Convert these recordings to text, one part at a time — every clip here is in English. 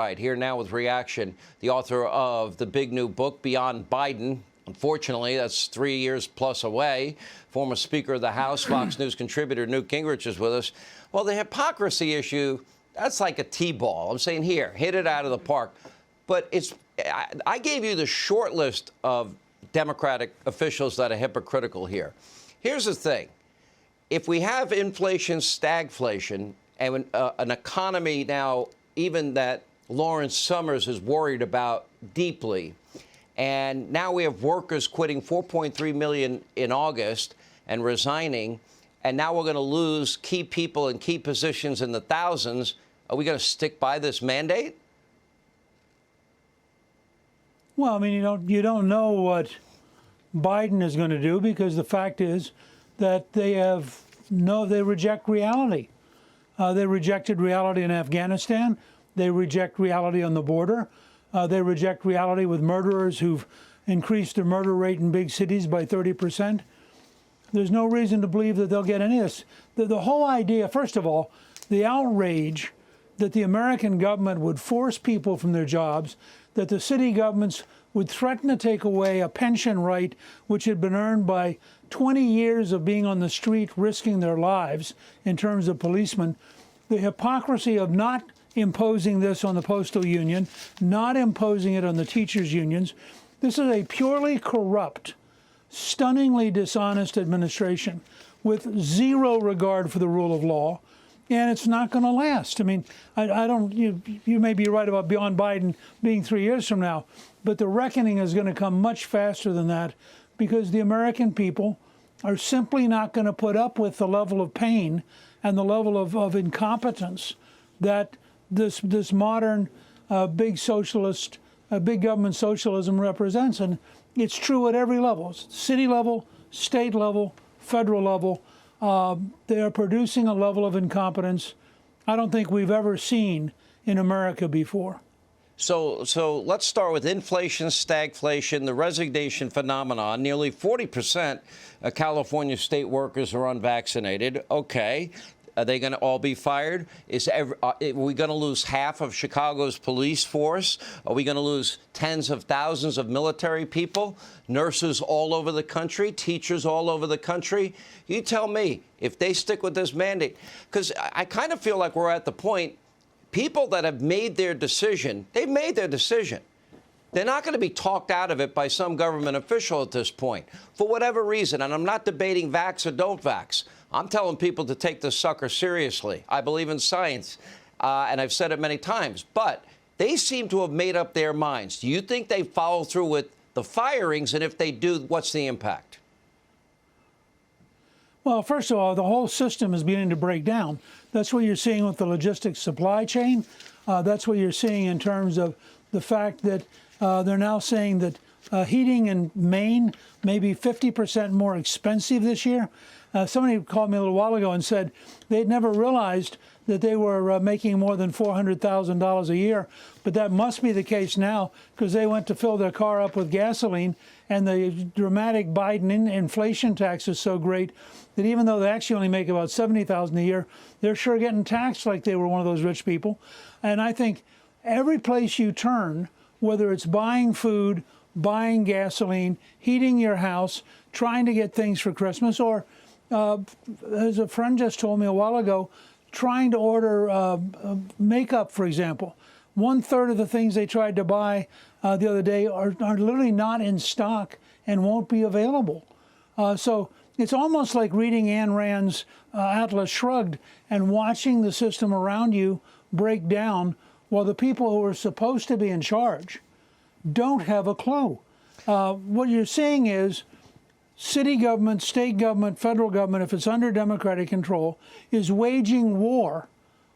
Right, here now with reaction, the author of the big new book, Beyond Biden. Unfortunately, that's 3 years plus away. Former Speaker of the House, Fox News contributor Newt Gingrich is with us. Well, the hypocrisy issue, that's like a T-ball. I'm saying here, hit it out of the park. But I gave you the short list of Democratic officials that are hypocritical here. Here's the thing. If we have inflation, stagflation, and an economy now even that Lawrence Summers is worried about deeply, and now we have workers quitting 4.3 million in August and resigning, and now we're going to lose key people in key positions in the thousands. Are we going to stick by this mandate? Well, I mean, you don't know what Biden is going to do, because the fact is that they reject reality. They rejected reality in Afghanistan. They reject reality on the border. They reject reality with murderers who've increased the murder rate in big cities by 30%. There's no reason to believe that they'll get any of this. The whole idea, first of all, the outrage that the American government would force people from their jobs, that the city governments would threaten to take away a pension right which had been earned by 20 years of being on the street risking their lives in terms of policemen. The hypocrisy of not imposing this on the postal union, not imposing it on the teachers' unions. This is a purely corrupt, stunningly dishonest administration with zero regard for the rule of law, and it's not going to last. I mean, I don't. You may be right about Beyond Biden being 3 years from now, but the reckoning is going to come much faster than that, because the American people are simply not going to put up with the level of pain and the level of incompetence that this modern big socialist, big government socialism represents. And it's true at every level, city level, state level, federal level. They are producing a level of incompetence I don't think we've ever seen in America before. So let's start with inflation, stagflation, the resignation phenomenon. Nearly 40% of California state workers are unvaccinated. Okay. Are they going to all be fired? Are we going to lose half of Chicago's police force? Are we going to lose tens of thousands of military people, nurses all over the country, teachers all over the country? You tell me if they stick with this mandate, because I kind of feel like we're at the point, people that have made their decision, they've made their decision. They're not going to be talked out of it by some government official at this point, for whatever reason. And I'm not debating vax or don't vax. I'm telling people to take this sucker seriously. I believe in science, and I've said it many times. But they seem to have made up their minds. Do you think they follow through with the firings? And if they do, what's the impact? Well, first of all, the whole system is beginning to break down. That's what you're seeing with the logistics supply chain. That's what you're seeing in terms of the fact that they're now saying that heating in Maine may be 50% more expensive this year. Somebody called me a little while ago and said they'd never realized that they were making more than $400,000 a year. But that must be the case now, because they went to fill their car up with gasoline, and the dramatic Biden inflation tax is so great that even though they actually only make about $70,000 a year, they're sure getting taxed like they were one of those rich people. And I think every place you turn, whether it's buying food, buying gasoline, heating your house, trying to get things for Christmas, or as a friend just told me a while ago, trying to order makeup, for example. 1/3 of the things they tried to buy the other day are literally not in stock and won't be available. So it's almost like reading Ayn Rand's Atlas Shrugged and watching the system around you break down while the people who are supposed to be in charge don't have a clue. What you're seeing is city government, state government, federal government, if it's under Democratic control, is waging war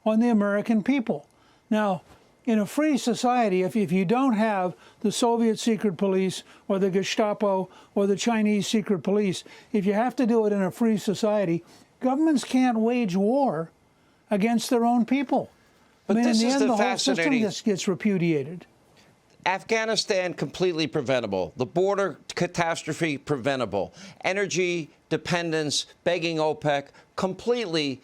on the American people. Now, in a free society, if you don't have the Soviet secret police or the Gestapo or the Chinese secret police, if you have to do it in a free society, governments can't wage war against their own people. But in this the is end, the whole fascinating... system just gets repudiated. Afghanistan, completely preventable. The border catastrophe, preventable. Energy dependence, begging OPEC, completely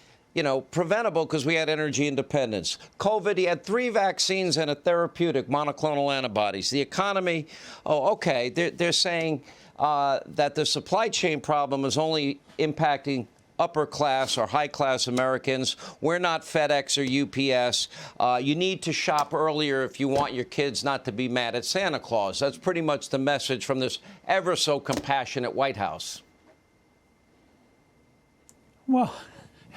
preventable because we had energy independence. COVID, he had 3 vaccines and a therapeutic, monoclonal antibodies. The economy, they're saying that the supply chain problem is only impacting upper class or high class Americans. We're not FedEx or UPS. You need to shop earlier if you want your kids not to be mad at Santa Claus. That's pretty much the message from this ever so compassionate White House. Well,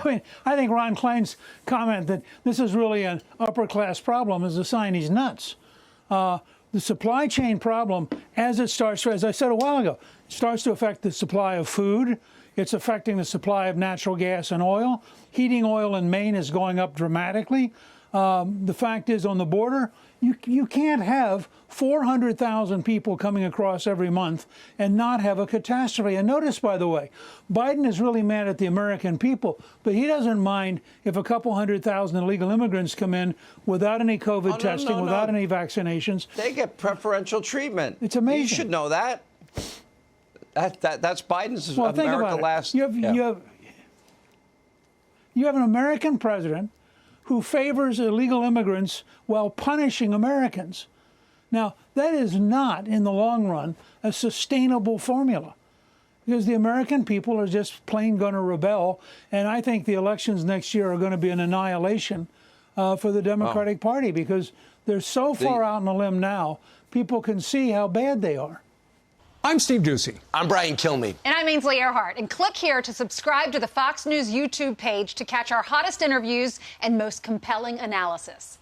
I think Ron Klein's comment that this is really an upper class problem is a sign he's nuts. The supply chain problem, as I said a while ago, starts to affect the supply of food. It's affecting the supply of natural gas and oil. Heating oil in Maine is going up dramatically. The fact is, on the border, you can't have 400,000 people coming across every month and not have a catastrophe. And notice, by the way, Biden is really mad at the American people, but he doesn't mind if a couple 100,000 illegal immigrants come in without any COVID testing, without any vaccinations. They get preferential treatment. It's amazing. You should know that. That's Biden's well, America last. You have an American president who favors illegal immigrants while punishing Americans. Now, that is not, in the long run, a sustainable formula, because the American people are just plain going to rebel, and I think the elections next year are going to be an annihilation for the Democratic Party, because they're so far out on a limb now, people can see how bad they are. I'm Steve Doocy. I'm Brian Kilmeade. And I'm Ainsley Earhart. And click here to subscribe to the Fox News YouTube page to catch our hottest interviews and most compelling analysis.